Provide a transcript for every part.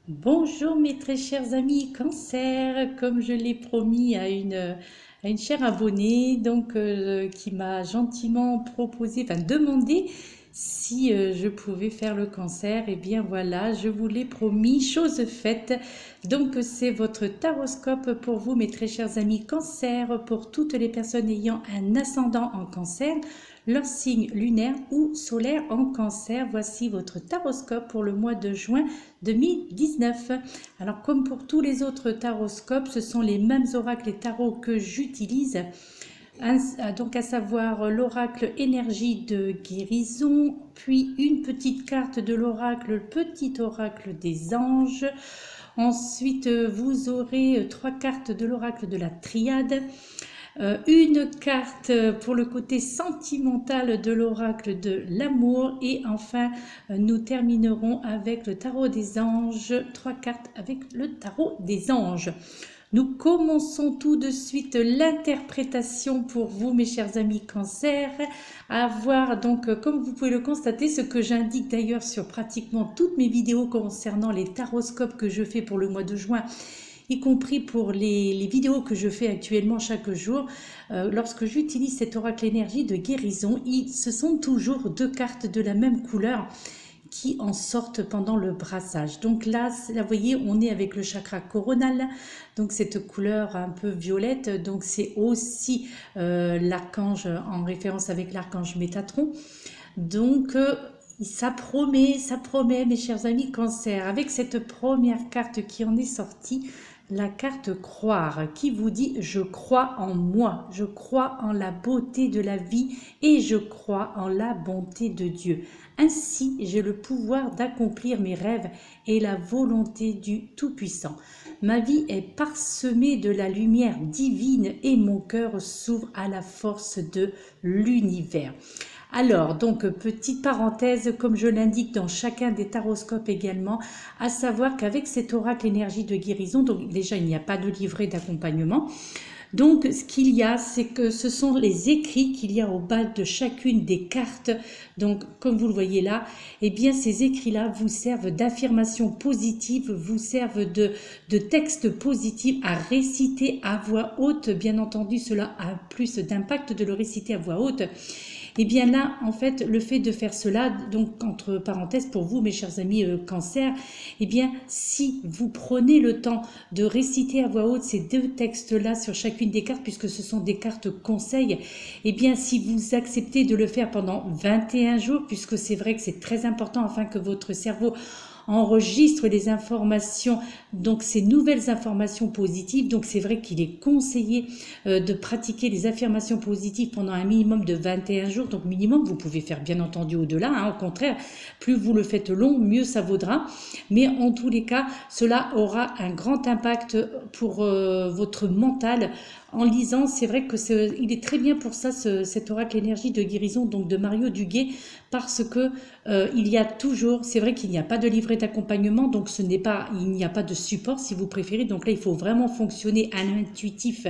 Bonjour mes très chers amis Cancer, comme je l'ai promis à une chère abonnée qui m'a gentiment proposé, enfin demandé si je pouvais faire le cancer. Et bien voilà, je vous l'ai promis, chose faite. Donc c'est votre taroscope pour vous mes très chers amis Cancer, pour toutes les personnes ayant un ascendant en Cancer, leur signe lunaire ou solaire en Cancer. Voici votre taroscope pour le mois de juin 2019. Alors comme pour tous les autres taroscopes, ce sont les mêmes oracles et tarots que j'utilise. Donc à savoir l'oracle énergie de guérison, puis une petite carte de l'oracle, le petit oracle des anges. Ensuite, vous aurez trois cartes de l'oracle de la triade, une carte pour le côté sentimental de l'oracle de l'amour, et enfin nous terminerons avec le tarot des anges, trois cartes avec le tarot des anges. Nous commençons tout de suite l'interprétation pour vous mes chers amis Cancer, à voir donc comme vous pouvez le constater, ce que j'indique d'ailleurs sur pratiquement toutes mes vidéos concernant les taroscopes que je fais pour le mois de juin, y compris pour les vidéos que je fais actuellement chaque jour. Lorsque j'utilise cet oracle énergie de guérison, ce sont toujours deux cartes de la même couleur qui en sortent pendant le brassage. Donc là, vous voyez, on est avec le chakra coronal, donc cette couleur un peu violette, donc c'est aussi l'archange, en référence avec l'archange Métatron. Donc ça promet, mes chers amis Cancer, avec cette première carte qui en est sortie, la carte croire, qui vous dit je crois en moi, je crois en la beauté de la vie et je crois en la bonté de Dieu. Ainsi, j'ai le pouvoir d'accomplir mes rêves et la volonté du Tout-Puissant. Ma vie est parsemée de la lumière divine et mon cœur s'ouvre à la force de l'univers. Alors, donc, petite parenthèse, comme je l'indique dans chacun des taroscopes également, à savoir qu'avec cet oracle énergie de guérison, donc déjà, il n'y a pas de livret d'accompagnement. Donc, ce qu'il y a, c'est que ce sont les écrits qu'il y a au bas de chacune des cartes. Donc, comme vous le voyez là, eh bien, ces écrits-là vous servent d'affirmations positives, vous servent de textes positifs à réciter à voix haute. Bien entendu, cela a plus d'impact de le réciter à voix haute. Et bien là, en fait, le fait de faire cela, donc entre parenthèses pour vous, mes chers amis Cancer, eh bien, si vous prenez le temps de réciter à voix haute ces deux textes-là sur chacune des cartes, puisque ce sont des cartes conseils, eh bien, si vous acceptez de le faire pendant 21 jours, puisque c'est vrai que c'est très important afin que votre cerveau enregistre les informations, donc ces nouvelles informations positives. Donc c'est vrai qu'il est conseillé de pratiquer les affirmations positives pendant un minimum de 21 jours. Donc minimum, vous pouvez faire bien entendu au-delà, hein. Au contraire, plus vous le faites long, mieux ça vaudra. Mais en tous les cas, cela aura un grand impact pour votre mental. En lisant, c'est vrai que il est très bien pour ça, cet oracle énergie de guérison, donc de Mario Duguay, parce que il y a toujours, c'est vrai qu'il n'y a pas de livret d'accompagnement, donc il n'y a pas de support si vous préférez. Donc là, il faut vraiment fonctionner à l'intuitif,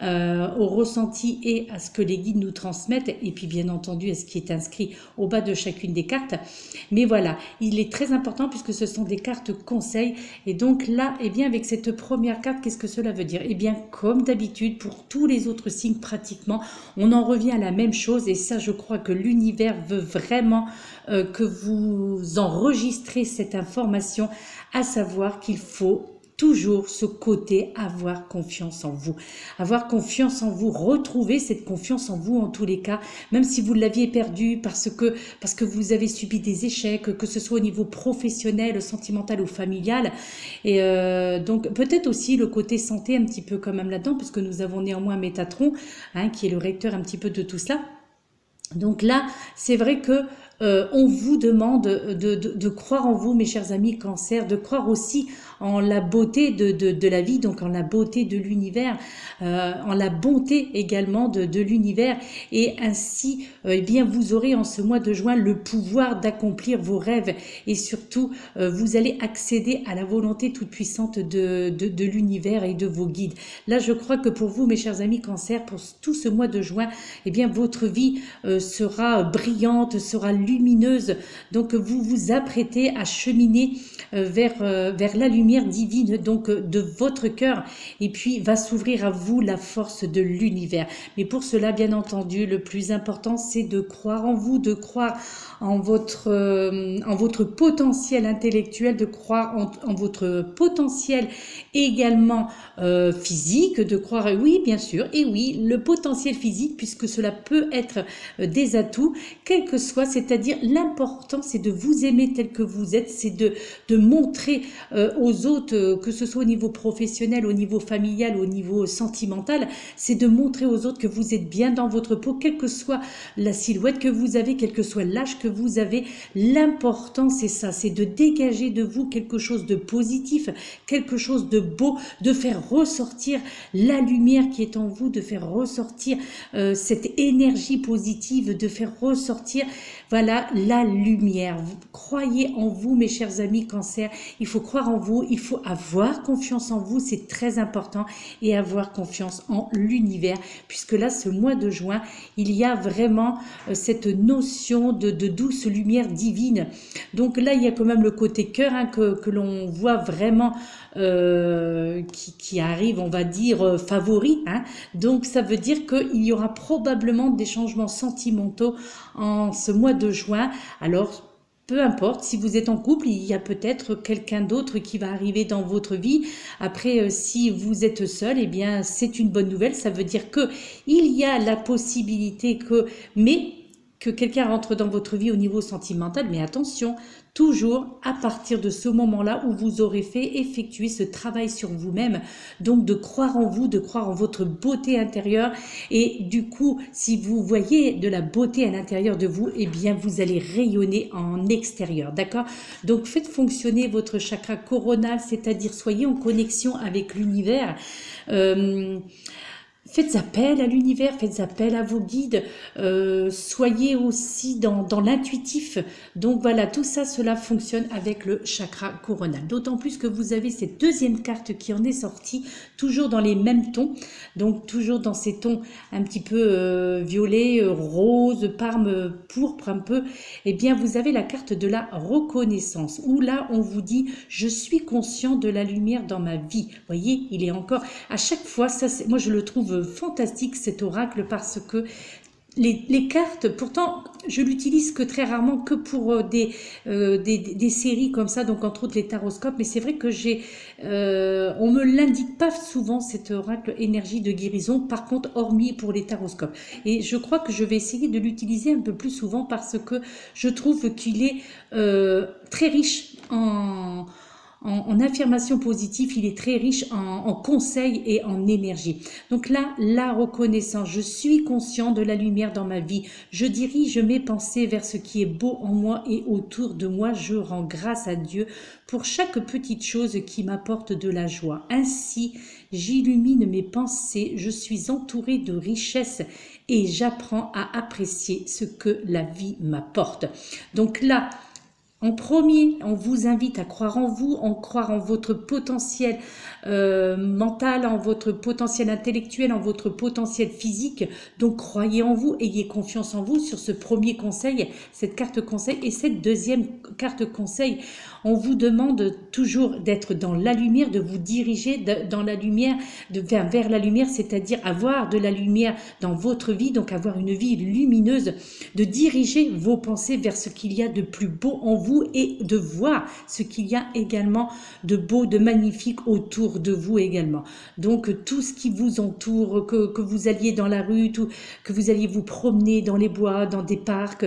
au ressenti et à ce que les guides nous transmettent, et puis bien entendu à ce qui est inscrit au bas de chacune des cartes. Mais voilà, il est très important puisque ce sont des cartes conseils. Et donc là, eh bien, avec cette première carte, qu'est-ce que cela veut dire? Eh bien, comme d'habitude, pour tous les autres signes pratiquement, on en revient à la même chose, et ça, je crois que l'univers veut vraiment que vous enregistrez cette information, à savoir qu'il faut toujours ce côté avoir confiance en vous. Avoir confiance en vous, retrouver cette confiance en vous en tous les cas, même si vous l'aviez perdue parce que vous avez subi des échecs, que ce soit au niveau professionnel, sentimental ou familial. Et donc peut-être aussi le côté santé un petit peu quand même là-dedans, puisque nous avons néanmoins Métatron, hein, qui est le recteur un petit peu de tout cela. Donc là, c'est vrai que on vous demande de croire en vous, mes chers amis Cancer, de croire aussi en la beauté de la vie, donc en la beauté de l'univers, en la bonté également de l'univers, et ainsi, eh bien, vous aurez en ce mois de juin le pouvoir d'accomplir vos rêves, et surtout, vous allez accéder à la volonté toute puissante de l'univers et de vos guides. Là, je crois que pour vous, mes chers amis Cancer, pour tout ce mois de juin, eh bien, votre vie sera brillante, sera lumineuse, lumineuse. Donc vous vous apprêtez à cheminer vers la lumière divine donc de votre cœur, et puis va s'ouvrir à vous la force de l'univers. Mais pour cela, bien entendu, le plus important, c'est de croire en vous, de croire en votre potentiel intellectuel, de croire en votre potentiel également physique, de croire, oui, bien sûr, et oui, le potentiel physique, puisque cela peut être des atouts, quel que soit, c'est-à-dire l'important, c'est de vous aimer tel que vous êtes, c'est de montrer aux autres, que ce soit au niveau professionnel, au niveau familial, au niveau sentimental, c'est de montrer aux autres que vous êtes bien dans votre peau, quelle que soit la silhouette que vous avez, quel que soit l'âge que vous avez. L'important, c'est ça, c'est de dégager de vous quelque chose de positif, quelque chose de beau, de faire ressortir la lumière qui est en vous, de faire ressortir cette énergie positive, de faire ressortir, voilà, la lumière. Vous croyez en vous, mes chers amis Cancer, il faut croire en vous, il faut avoir confiance en vous, c'est très important, et avoir confiance en l'univers, puisque là, ce mois de juin, il y a vraiment cette notion de douce lumière divine. Donc là, il y a quand même le côté cœur hein, que l'on voit vraiment qui arrive, on va dire, favori. Hein. Donc ça veut dire qu'il y aura probablement des changements sentimentaux en ce mois de juin. Alors, peu importe, si vous êtes en couple, il y a peut-être quelqu'un d'autre qui va arriver dans votre vie. Après, si vous êtes seul, eh bien, c'est une bonne nouvelle. Ça veut dire que il y a la possibilité que quelqu'un rentre dans votre vie au niveau sentimental. Mais attention, toujours à partir de ce moment-là où vous aurez fait effectuer ce travail sur vous-même, donc de croire en vous, de croire en votre beauté intérieure, et du coup, si vous voyez de la beauté à l'intérieur de vous, eh bien vous allez rayonner en extérieur, d'accord? Donc faites fonctionner votre chakra coronal, c'est-à-dire soyez en connexion avec l'univers. Faites appel à l'univers, faites appel à vos guides, soyez aussi dans l'intuitif. Donc voilà, tout ça, cela fonctionne avec le chakra coronal. D'autant plus que vous avez cette deuxième carte qui en est sortie, toujours dans les mêmes tons. Donc toujours dans ces tons un petit peu violet, rose, parme, pourpre un peu. Eh bien, vous avez la carte de la reconnaissance, où là, on vous dit « Je suis conscient de la lumière dans ma vie ». Vous voyez, il est encore... À chaque fois, ça, moi je le trouve fantastique cet oracle, parce que les cartes, pourtant je l'utilise que très rarement, que pour des séries comme ça, donc entre autres les taroscopes, mais c'est vrai que on me l'indique pas souvent, cet oracle énergie de guérison, par contre hormis pour les taroscopes, et je crois que je vais essayer de l'utiliser un peu plus souvent, parce que je trouve qu'il est très riche en affirmation positive, il est très riche en conseils et en énergie. Donc là, la reconnaissance, je suis conscient de la lumière dans ma vie, je dirige mes pensées vers ce qui est beau en moi et autour de moi, je rends grâce à Dieu pour chaque petite chose qui m'apporte de la joie. Ainsi, j'illumine mes pensées, je suis entourée de richesses et j'apprends à apprécier ce que la vie m'apporte. Donc là, en premier, on vous invite à croire en vous, à croire en votre potentiel mental, en votre potentiel intellectuel, en votre potentiel physique. Donc, croyez en vous, ayez confiance en vous sur ce premier conseil, cette carte conseil. Et cette deuxième carte conseil, on vous demande toujours d'être dans la lumière, de vous diriger dans la lumière, vers la lumière, c'est-à-dire avoir de la lumière dans votre vie, donc avoir une vie lumineuse, de diriger vos pensées vers ce qu'il y a de plus beau en vous, et de voir ce qu'il y a également de beau, de magnifique autour de vous également. Donc tout ce qui vous entoure, que vous alliez dans la rue, que vous alliez vous promener dans les bois, dans des parcs,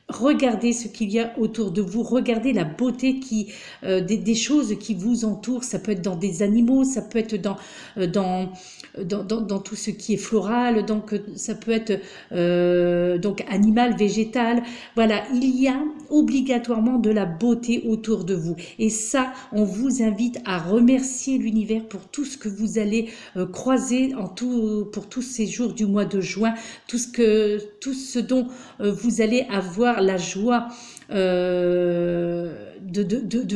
regardez ce qu'il y a autour de vous, regardez la beauté des choses qui vous entourent. Ça peut être dans des animaux, ça peut être dans tout ce qui est floral, donc ça peut être donc animal, végétal. Voilà, il y a obligatoirement de la beauté autour de vous. Et ça, on vous invite à remercier l'univers pour tout ce que vous allez croiser pour tous ces jours du mois de juin, tout ce dont vous allez avoir la joie de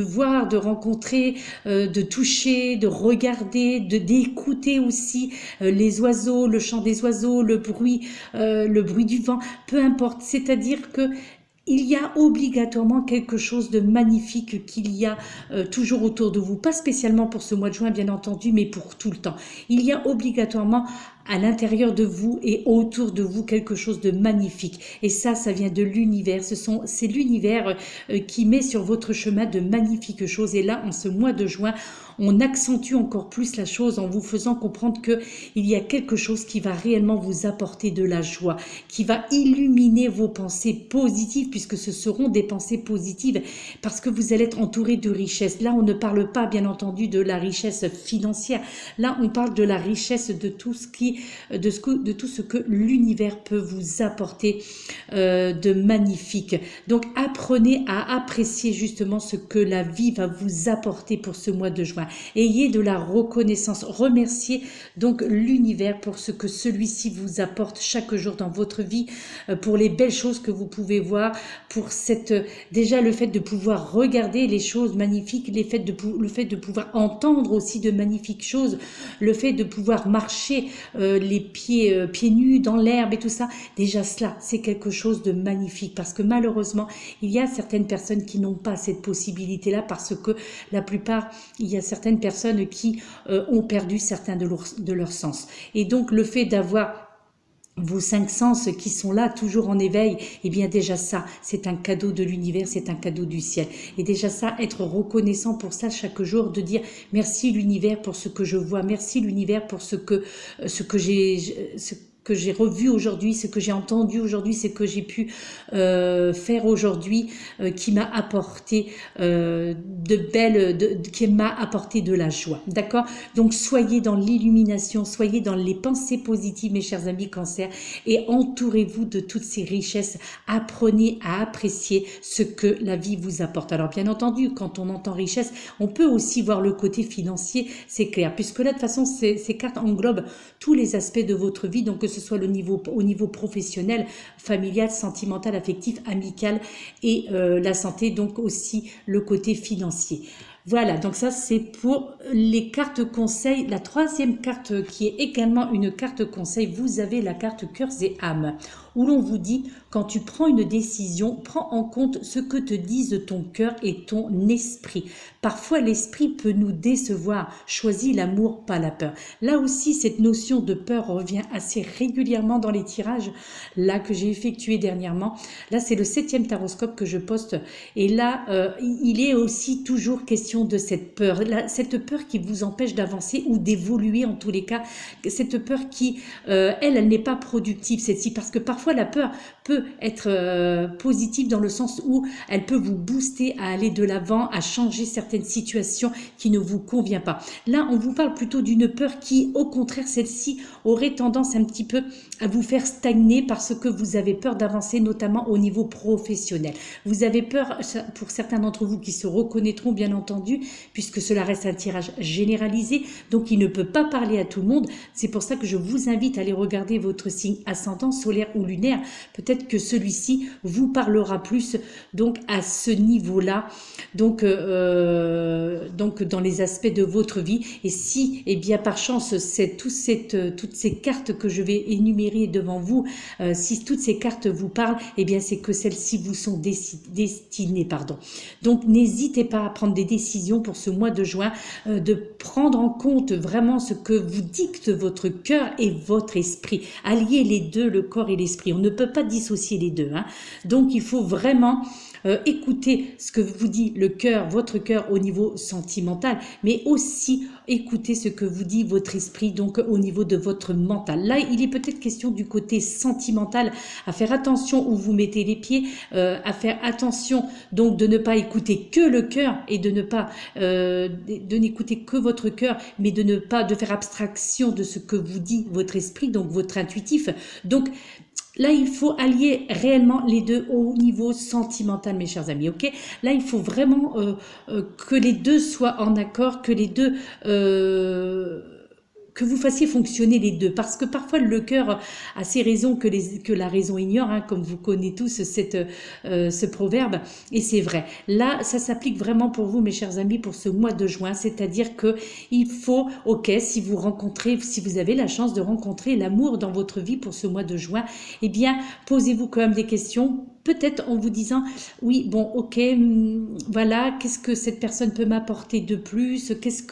voir, de rencontrer, de toucher, de regarder, d'écouter aussi les oiseaux, le chant des oiseaux, le bruit du vent, peu importe. C'est-à-dire que il y a obligatoirement quelque chose de magnifique qu'il y a toujours autour de vous, pas spécialement pour ce mois de juin bien entendu, mais pour tout le temps. Il y a obligatoirement à l'intérieur de vous et autour de vous quelque chose de magnifique. Et ça vient de l'univers. C'est l'univers qui met sur votre chemin de magnifiques choses. Et là, en ce mois de juin, on accentue encore plus la chose en vous faisant comprendre que il y a quelque chose qui va réellement vous apporter de la joie, qui va illuminer vos pensées positives, puisque ce seront des pensées positives, parce que vous allez être entouré de richesses. Là, on ne parle pas, bien entendu, de la richesse financière. Là, on parle de la richesse de tout ce que l'univers peut vous apporter de magnifique. Donc, apprenez à apprécier justement ce que la vie va vous apporter pour ce mois de juin. Ayez de la reconnaissance, remerciez donc l'univers pour ce que celui-ci vous apporte chaque jour dans votre vie, pour les belles choses que vous pouvez voir, pour déjà le fait de pouvoir regarder les choses magnifiques, le fait de pouvoir entendre aussi de magnifiques choses, le fait de pouvoir marcher les pieds nus dans l'herbe et tout ça, déjà cela c'est quelque chose de magnifique, parce que malheureusement il y a certaines personnes qui n'ont pas cette possibilité là, parce que la plupart, il y a certaines personnes qui ont perdu certains de leurs sens. Et donc le fait d'avoir vos 5 sens qui sont là, toujours en éveil, et bien déjà ça, c'est un cadeau de l'univers, c'est un cadeau du ciel. Et déjà ça, être reconnaissant pour ça chaque jour, de dire merci l'univers pour ce que je vois, merci l'univers pour ce que j'ai revu aujourd'hui, ce que j'ai entendu aujourd'hui, ce que j'ai pu faire aujourd'hui, qui m'a apporté qui m'a apporté de la joie. D'accord? Donc soyez dans l'illumination, soyez dans les pensées positives, mes chers amis Cancer, et entourez-vous de toutes ces richesses. Apprenez à apprécier ce que la vie vous apporte. Alors bien entendu, quand on entend richesse, on peut aussi voir le côté financier, c'est clair, puisque là de toute façon ces cartes englobent tous les aspects de votre vie, donc que ce soit au niveau professionnel, familial, sentimental, affectif, amical et la santé, donc aussi le côté financier. Voilà, donc ça c'est pour les cartes conseils. La troisième carte qui est également une carte conseil, vous avez la carte cœurs et âmes, où l'on vous dit, quand tu prends une décision, prends en compte ce que te disent ton cœur et ton esprit. Parfois l'esprit peut nous décevoir, choisis l'amour, pas la peur. Là aussi, cette notion de peur revient assez régulièrement dans les tirages là que j'ai effectué dernièrement. Là c'est le 7e taroscope que je poste, et là il est aussi toujours question de cette peur, cette peur qui vous empêche d'avancer ou d'évoluer, en tous les cas, cette peur qui, elle n'est pas productive, celle-ci, parce que parfois la peur peut être positive dans le sens où elle peut vous booster à aller de l'avant, à changer certaines situations qui ne vous conviennent pas. Là, on vous parle plutôt d'une peur qui, au contraire, celle-ci aurait tendance un petit peu à vous faire stagner, parce que vous avez peur d'avancer, notamment au niveau professionnel. Vous avez peur, pour certains d'entre vous qui se reconnaîtront bien entendu, puisque cela reste un tirage généralisé, donc il ne peut pas parler à tout le monde. C'est pour ça que je vous invite à aller regarder votre signe ascendant, solaire ou lunaire. Peut-être que celui-ci vous parlera plus, donc à ce niveau-là, donc dans les aspects de votre vie. Et si, eh bien par chance, c'est toutes ces cartes que je vais énumérer devant vous, si toutes ces cartes vous parlent, eh bien c'est que celles-ci vous sont destinées, pardon. Donc n'hésitez pas à prendre des décisions pour ce mois de juin, de prendre en compte vraiment ce que vous dicte votre cœur et votre esprit. Alliez les deux, le corps et l'esprit. On ne peut pas dissocier les deux, hein. Donc il faut vraiment écoutez ce que vous dit le cœur, votre cœur au niveau sentimental, mais aussi écoutez ce que vous dit votre esprit, donc au niveau de votre mental. Là, il est peut-être question du côté sentimental, à faire attention où vous mettez les pieds, à faire attention donc de ne pas écouter que le cœur et de ne pas de n'écouter que votre cœur, mais de faire abstraction de ce que vous dit votre esprit, donc votre intuitif. Donc là, il faut allier réellement les deux au niveau sentimental, mes chers amis, ok? Là, il faut vraiment que les deux soient en accord, que les deux... que vous fassiez fonctionner les deux, parce que parfois le cœur a ses raisons que la raison ignore, hein, comme vous connaissez tous ce proverbe, et c'est vrai. Là, ça s'applique vraiment pour vous, mes chers amis, pour ce mois de juin, c'est-à-dire que il faut, ok, si vous avez la chance de rencontrer l'amour dans votre vie pour ce mois de juin, eh bien, posez-vous quand même des questions. peut-être en vous disant, oui, bon, ok, voilà, qu'est-ce que cette personne peut m'apporter de plus? Est-ce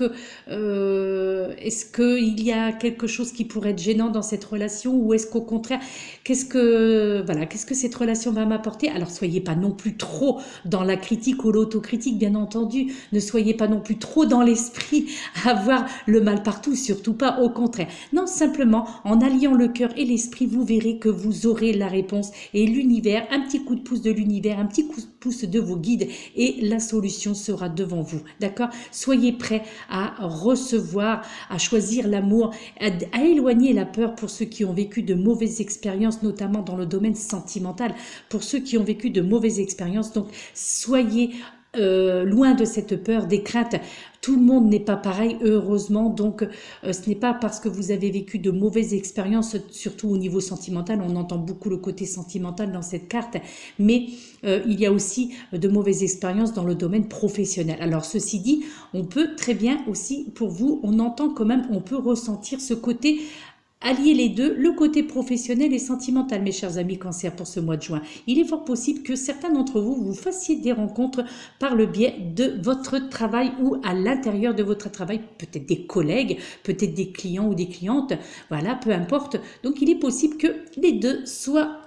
qu'il y a quelque chose qui pourrait être gênant dans cette relation, ou est-ce qu'au contraire, voilà, qu'est-ce que cette relation va m'apporter? Alors, soyez pas non plus trop dans la critique ou l'autocritique, bien entendu. Ne soyez pas non plus trop dans l'esprit à voir le mal partout, surtout pas, au contraire. Non, simplement, en alliant le cœur et l'esprit, vous verrez que vous aurez la réponse et l'univers, un petit coup de pouce de l'univers, un petit coup de pouce de vos guides, et la solution sera devant vous. D'accord? Soyez prêts à recevoir, à choisir l'amour, à éloigner la peur pour ceux qui ont vécu de mauvaises expériences, notamment dans le domaine sentimental, pour ceux qui ont vécu de mauvaises expériences. Donc, soyez loin de cette peur, des craintes. Tout le monde n'est pas pareil, heureusement, donc ce n'est pas parce que vous avez vécu de mauvaises expériences, surtout au niveau sentimental, on entend beaucoup le côté sentimental dans cette carte, mais il y a aussi de mauvaises expériences dans le domaine professionnel. Alors ceci dit, on peut très bien aussi, pour vous, on entend quand même, on peut ressentir ce côté, allier les deux, le côté professionnel et sentimental, mes chers amis Cancer, pour ce mois de juin. Il est fort possible que certains d'entre vous, vous fassiez des rencontres par le biais de votre travail ou à l'intérieur de votre travail, peut-être des collègues, peut-être des clients ou des clientes, voilà, peu importe. Donc il est possible que les deux soient...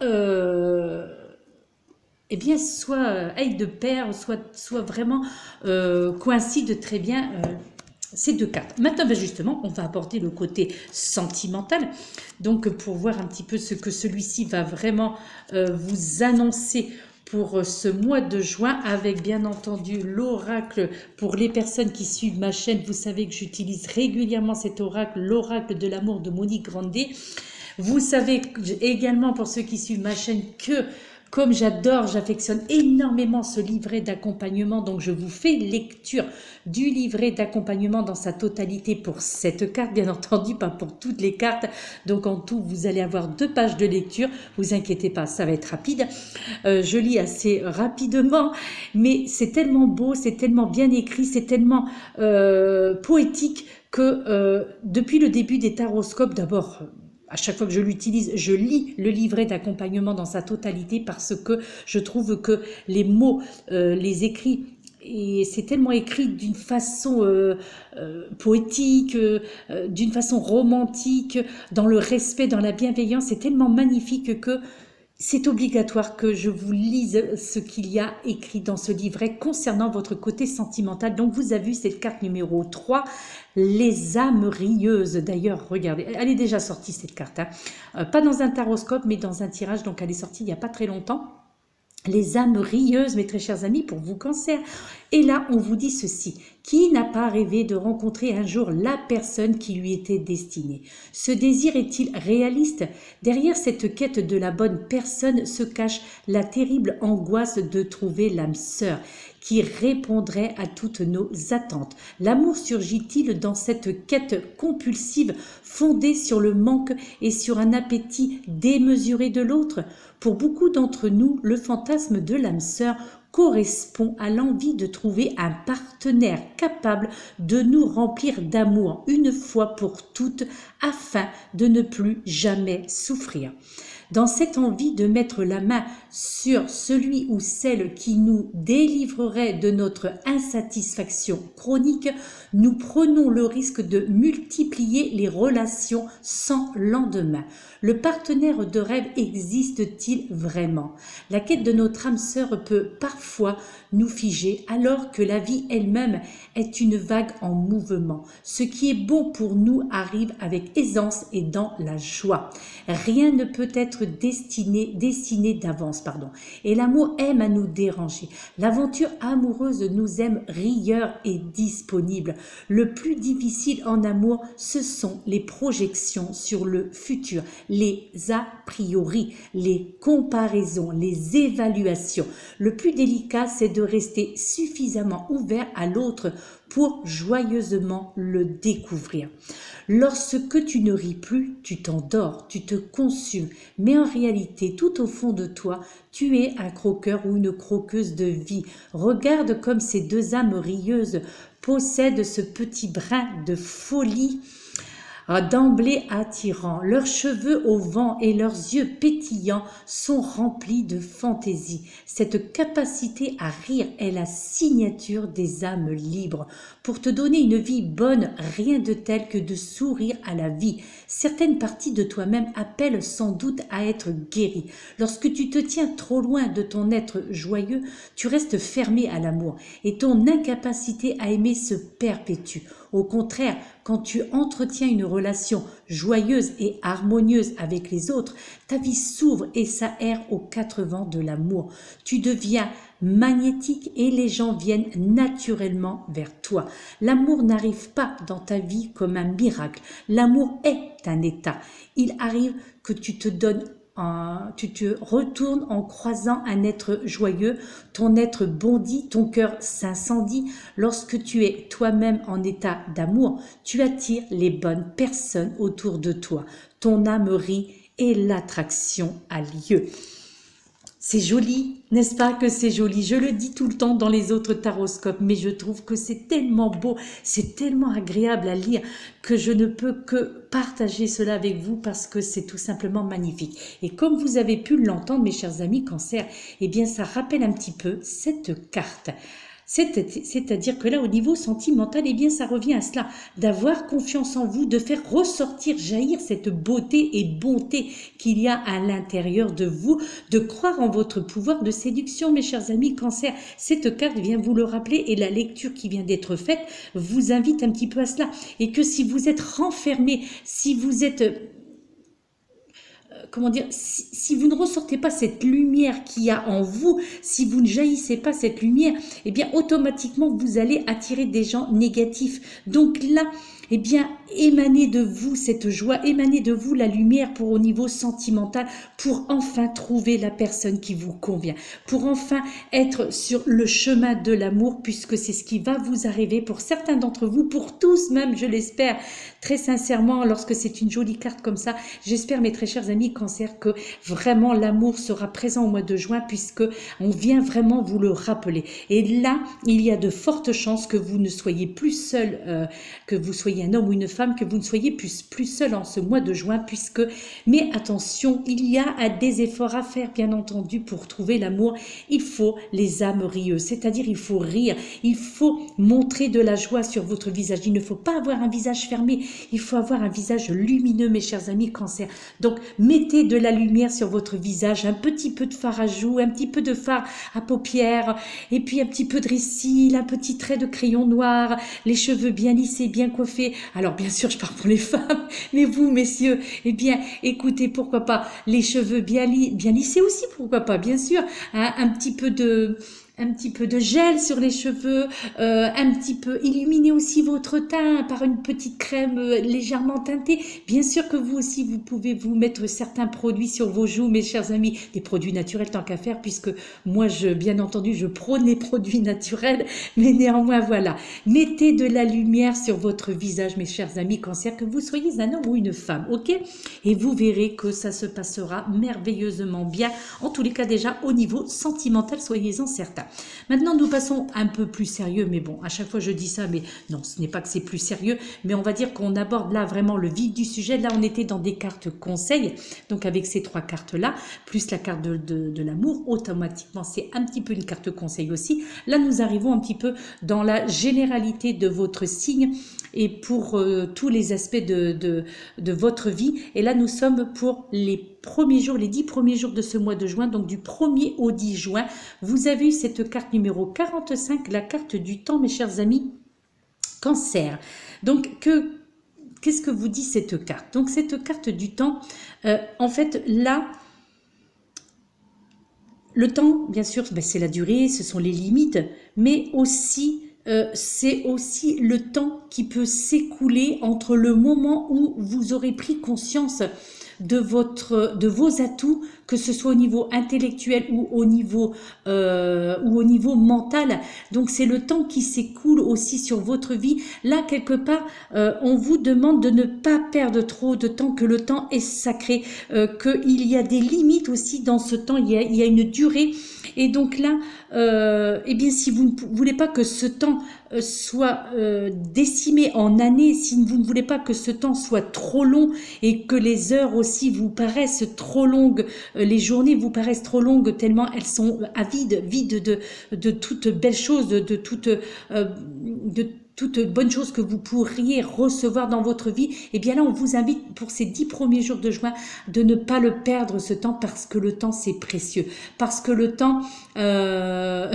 eh bien, soit aillent de pair, soit vraiment coïncident très bien ces deux cartes. Maintenant, ben justement, on va aborder le côté sentimental. Donc, pour voir un petit peu ce que celui-ci va vraiment vous annoncer pour ce mois de juin, avec bien entendu l'oracle. Pour les personnes qui suivent ma chaîne, vous savez que j'utilise régulièrement cet oracle, l'oracle de l'amour de Monique Grandet. Vous savez également, pour ceux qui suivent ma chaîne, que comme j'adore, j'affectionne énormément ce livret d'accompagnement, donc je vous fais lecture du livret d'accompagnement dans sa totalité pour cette carte, bien entendu, pas pour toutes les cartes. Donc en tout, vous allez avoir 2 pages de lecture, vous inquiétez pas, ça va être rapide. Je lis assez rapidement, mais c'est tellement beau, c'est tellement bien écrit, c'est tellement poétique que depuis le début des taroscopes, d'abord... À chaque fois que je l'utilise, je lis le livret d'accompagnement dans sa totalité parce que je trouve que les mots, les écrits, et c'est tellement écrit d'une façon poétique, d'une façon romantique, dans le respect, dans la bienveillance, c'est tellement magnifique que c'est obligatoire que je vous lise ce qu'il y a écrit dans ce livret concernant votre côté sentimental. Donc vous avez vu cette carte numéro 3, les âmes rieuses. D'ailleurs, regardez, elle est déjà sortie cette carte, hein. Pas dans un taroscope, mais dans un tirage, donc elle est sortie il n'y a pas très longtemps. Les âmes rieuses, mes très chers amis, pour vous Cancer. Et là, on vous dit ceci. Qui n'a pas rêvé de rencontrer un jour la personne qui lui était destinée? Ce désir est-il réaliste? Derrière cette quête de la bonne personne se cache la terrible angoisse de trouver l'âme sœur qui répondrait à toutes nos attentes. L'amour surgit-il dans cette quête compulsive fondée sur le manque et sur un appétit démesuré de l'autre? Pour beaucoup d'entre nous, le fantasme de l'âme sœur correspond à l'envie de trouver un partenaire capable de nous remplir d'amour une fois pour toutes afin de ne plus jamais souffrir. Dans cette envie de mettre la main sur celui ou celle qui nous délivrerait de notre insatisfaction chronique, nous prenons le risque de multiplier les relations sans lendemain. Le partenaire de rêve existe-t-il vraiment? La quête de notre âme sœur peut parfois nous figer alors que la vie elle-même est une vague en mouvement. Ce qui est bon pour nous arrive avec aisance et dans la joie. Rien ne peut être dessiné d'avance, et l'amour aime à nous déranger. L'aventure amoureuse nous aime rieurs et disponibles. Le plus difficile en amour, ce sont les projections sur le futur, les a priori, les comparaisons, les évaluations. Le plus délicat, c'est de rester suffisamment ouvert à l'autre pour joyeusement le découvrir. Lorsque tu ne ris plus, tu t'endors, tu te consumes, mais en réalité, tout au fond de toi, tu es un croqueur ou une croqueuse de vie. Regarde comme ces 2 âmes rieuses possèdent ce petit brin de folie d'emblée attirants, leurs cheveux au vent et leurs yeux pétillants sont remplis de fantaisie. Cette capacité à rire est la signature des âmes libres. Pour te donner une vie bonne, rien de tel que de sourire à la vie. Certaines parties de toi-même appellent sans doute à être guéries. Lorsque tu te tiens trop loin de ton être joyeux, tu restes fermé à l'amour et ton incapacité à aimer se perpétue. Au contraire, quand tu entretiens une relation joyeuse et harmonieuse avec les autres, ta vie s'ouvre et s'aère aux quatre vents de l'amour. Tu deviens magnétique et les gens viennent naturellement vers toi. L'amour n'arrive pas dans ta vie comme un miracle. L'amour est un état. Il arrive que tu te donnes tu te retournes en croisant un être joyeux, ton être bondit, ton cœur s'incendie. Lorsque tu es toi-même en état d'amour, tu attires les bonnes personnes autour de toi. Ton âme rit et l'attraction a lieu. C'est joli, n'est-ce pas que c'est joli? Je le dis tout le temps dans les autres taroscopes, mais je trouve que c'est tellement beau, c'est tellement agréable à lire que je ne peux que partager cela avec vous parce que c'est tout simplement magnifique. Et comme vous avez pu l'entendre, mes chers amis Cancer, eh bien ça rappelle un petit peu cette carte. C'est-à-dire que là, au niveau sentimental, eh bien, ça revient à cela, d'avoir confiance en vous, de faire ressortir, jaillir cette beauté et bonté qu'il y a à l'intérieur de vous, de croire en votre pouvoir de séduction, mes chers amis Cancer. Cette carte vient vous le rappeler et la lecture qui vient d'être faite vous invite un petit peu à cela. Et que si vous êtes renfermé, si vous êtes... comment dire, si vous ne ressortez pas cette lumière qu'il y a en vous, si vous ne jaillissez pas cette lumière, eh bien automatiquement vous allez attirer des gens négatifs. Donc là, eh bien, émanez de vous cette joie, émanez de vous la lumière pour au niveau sentimental, pour enfin trouver la personne qui vous convient, pour enfin être sur le chemin de l'amour, puisque c'est ce qui va vous arriver pour certains d'entre vous, pour tous même, je l'espère, très sincèrement, lorsque c'est une jolie carte comme ça, j'espère, mes très chers amis Cancer, que vraiment l'amour sera présent au mois de juin, puisque on vient vraiment vous le rappeler. Et là, il y a de fortes chances que vous ne soyez plus seul, que vous soyez un homme ou une femme, que vous ne soyez plus seul en ce mois de juin, puisque, mais attention, il y a des efforts à faire, bien entendu, pour trouver l'amour. Il faut les âmes rieuses, c'est-à-dire il faut rire, il faut montrer de la joie sur votre visage. Il ne faut pas avoir un visage fermé, il faut avoir un visage lumineux, mes chers amis Cancer. Donc, mettez de la lumière sur votre visage, un petit peu de fard à joues, un petit peu de fard à paupières, et puis un petit peu de ricil, un petit trait de crayon noir, les cheveux bien lissés, bien coiffés. Alors bien sûr, je parle pour les femmes, mais vous, messieurs, eh bien, écoutez, pourquoi pas, les cheveux bien lissés aussi, pourquoi pas, bien sûr, hein, un petit peu de gel sur les cheveux, un petit peu illuminer aussi votre teint par une petite crème légèrement teintée. Bien sûr que vous aussi, vous pouvez vous mettre certains produits sur vos joues, mes chers amis, des produits naturels tant qu'à faire, puisque moi, bien entendu, je prône les produits naturels, mais néanmoins, voilà. Mettez de la lumière sur votre visage, mes chers amis Cancer, que vous soyez un homme ou une femme, ok? Et vous verrez que ça se passera merveilleusement bien, en tous les cas déjà au niveau sentimental, soyez-en certains. Maintenant, nous passons un peu plus sérieux, mais bon, à chaque fois je dis ça, mais non, ce n'est pas que c'est plus sérieux, mais on va dire qu'on aborde là vraiment le vif du sujet. Là, on était dans des cartes conseils, donc avec ces trois cartes-là, plus la carte de l'amour, automatiquement, c'est un petit peu une carte conseil aussi. Là, nous arrivons un petit peu dans la généralité de votre signe et pour tous les aspects de votre vie. Et là, nous sommes pour les premiers jours, les 10 premiers jours de ce mois de juin, donc du 1er au 10 juin. Vous avez eu cette carte numéro 45, la carte du temps, mes chers amis Cancer. Donc, qu'est-ce que vous dit cette carte? Donc, cette carte du temps, en fait, là, le temps, bien sûr, ben, c'est la durée, ce sont les limites, mais aussi... c'est aussi le temps qui peut s'écouler entre le moment où vous aurez pris conscience de vos atouts que ce soit au niveau intellectuel ou au niveau mental. Donc c'est le temps qui s'écoule aussi sur votre vie. Là, quelque part, on vous demande de ne pas perdre trop de temps, que le temps est sacré, qu'il y a des limites aussi dans ce temps, il y a une durée. Et donc là, eh bien, si vous ne voulez pas que ce temps soit décimé en années, si vous ne voulez pas que ce temps soit trop long et que les heures aussi vous paraissent trop longues, les journées vous paraissent trop longues tellement elles sont vides de toutes belles choses, de toute bonne chose que vous pourriez recevoir dans votre vie, et bien là on vous invite pour ces 10 premiers jours de juin de ne pas le perdre ce temps, parce que le temps c'est précieux, parce que le temps, là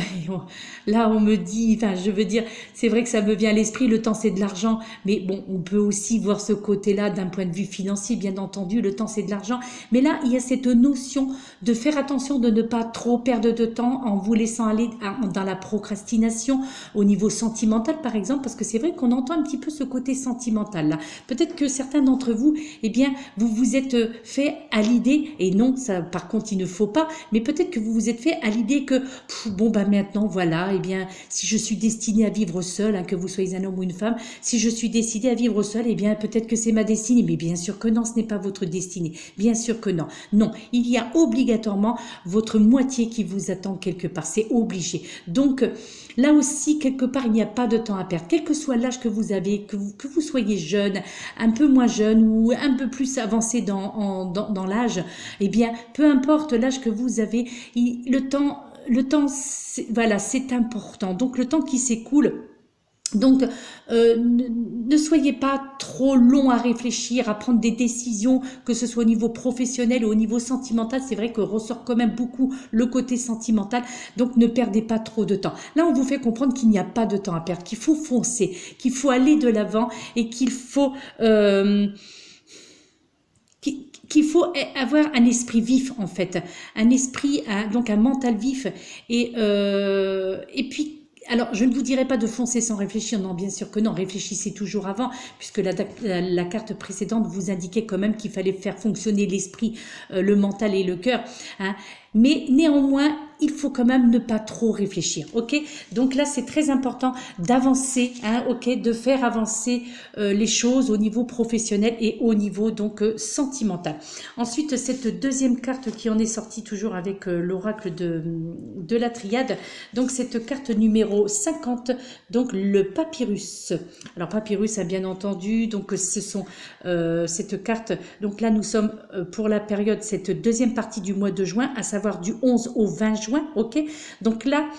on me dit, enfin je veux dire, c'est vrai que ça me vient à l'esprit, le temps c'est de l'argent, mais bon on peut aussi voir ce côté-là d'un point de vue financier, bien entendu, le temps c'est de l'argent, mais là il y a cette notion de faire attention de ne pas trop perdre de temps en vous laissant aller dans la procrastination au niveau sentimental par exemple, parce que c'est vrai qu'on entend un petit peu ce côté sentimental là. Peut-être que certains d'entre vous, eh bien, vous vous êtes fait à l'idée, et non, ça par contre il ne faut pas, mais peut-être que vous vous êtes fait à l'idée que, bon bah maintenant voilà, eh bien, si je suis destinée à vivre seule, hein, que vous soyez un homme ou une femme, si je suis décidée à vivre seule, eh bien peut-être que c'est ma destinée, mais bien sûr que non, ce n'est pas votre destinée, bien sûr que non. Non, il y a obligatoirement votre moitié qui vous attend quelque part, c'est obligé. Donc là aussi, quelque part, il n'y a pas de temps à perdre. Quel que soit l'âge que vous avez, que vous soyez jeune, un peu moins jeune ou un peu plus avancé dans l'âge, eh bien, peu importe l'âge que vous avez, le temps, voilà, c'est important. Donc, le temps qui s'écoule, donc, ne soyez pas trop long à réfléchir, à prendre des décisions, que ce soit au niveau professionnel ou au niveau sentimental. C'est vrai que ressort quand même beaucoup le côté sentimental. Donc, ne perdez pas trop de temps. Là, on vous fait comprendre qu'il n'y a pas de temps à perdre, qu'il faut foncer, qu'il faut aller de l'avant et qu'il faut avoir un esprit vif en fait, un esprit, donc un mental vif et puis. Alors, je ne vous dirai pas de foncer sans réfléchir, non, bien sûr que non, réfléchissez toujours avant, puisque la carte précédente vous indiquait quand même qu'il fallait faire fonctionner l'esprit, le mental et le cœur, hein. Mais néanmoins, il faut quand même ne pas trop réfléchir, ok? Donc là, c'est très important d'avancer, hein, ok? De faire avancer les choses au niveau professionnel et au niveau donc sentimental. Ensuite, cette deuxième carte qui en est sortie toujours avec l'oracle de la triade, donc cette carte numéro 50, donc le papyrus. Alors papyrus, bien entendu, donc ce sont cette carte, donc là nous sommes pour la période, cette deuxième partie du mois de juin, à savoir du 11 au 20 juin, ok? Donc là,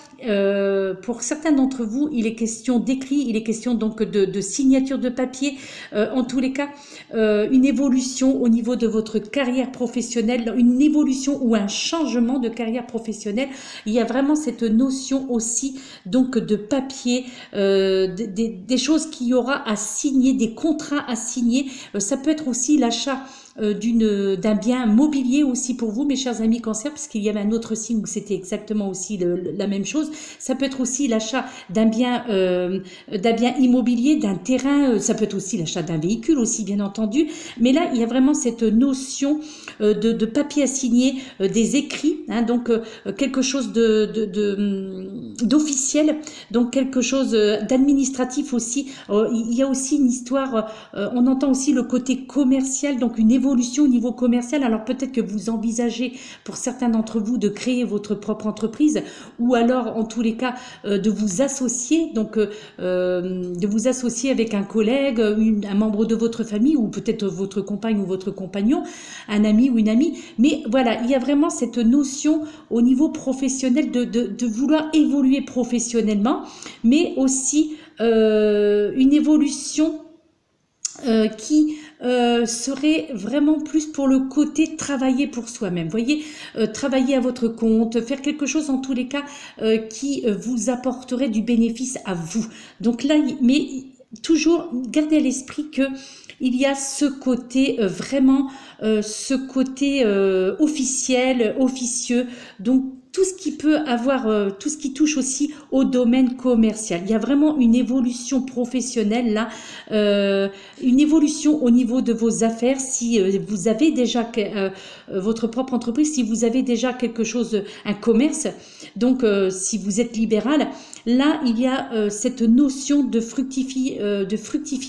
pour certains d'entre vous, il est question d'écrit, il est question donc de signature de papier, en tous les cas, une évolution au niveau de votre carrière professionnelle, une évolution ou un changement de carrière professionnelle. Il y a vraiment cette notion aussi donc de papier, des choses qu'il y aura à signer, des contrats à signer. Ça peut être aussi l'achat d'un bien mobilier aussi pour vous, mes chers amis Cancer, parce qu'il y avait un autre signe où c'était exactement aussi la même chose. Ça peut être aussi l'achat d'un bien immobilier, d'un terrain, ça peut être aussi l'achat d'un véhicule aussi, bien entendu. Mais là, il y a vraiment cette notion de papier à signer, des écrits, hein, donc quelque chose d'officiel, donc quelque chose d'administratif aussi. Il y a aussi une histoire, on entend aussi le côté commercial, donc une évolution au niveau commercial. Alors peut-être que vous envisagez pour certains d'entre vous de créer votre propre entreprise, ou alors en tous les cas de vous associer, donc de vous associer avec un collègue, un membre de votre famille, ou peut-être votre compagne ou votre compagnon, un ami ou une amie. Mais voilà, il y a vraiment cette notion au niveau professionnel de vouloir évoluer professionnellement, mais aussi une évolution qui serait vraiment plus pour le côté travailler pour soi-même. Vous voyez, travailler à votre compte, faire quelque chose en tous les cas qui vous apporterait du bénéfice à vous. Donc là, mais toujours gardez à l'esprit que il y a ce côté vraiment, ce côté officiel, officieux. Donc tout ce qui peut avoir, tout ce qui touche aussi au domaine commercial. Il y a vraiment une évolution professionnelle là, une évolution au niveau de vos affaires. Si vous avez déjà votre propre entreprise, si vous avez déjà quelque chose, un commerce, donc si vous êtes libéral, là il y a cette notion de fructifier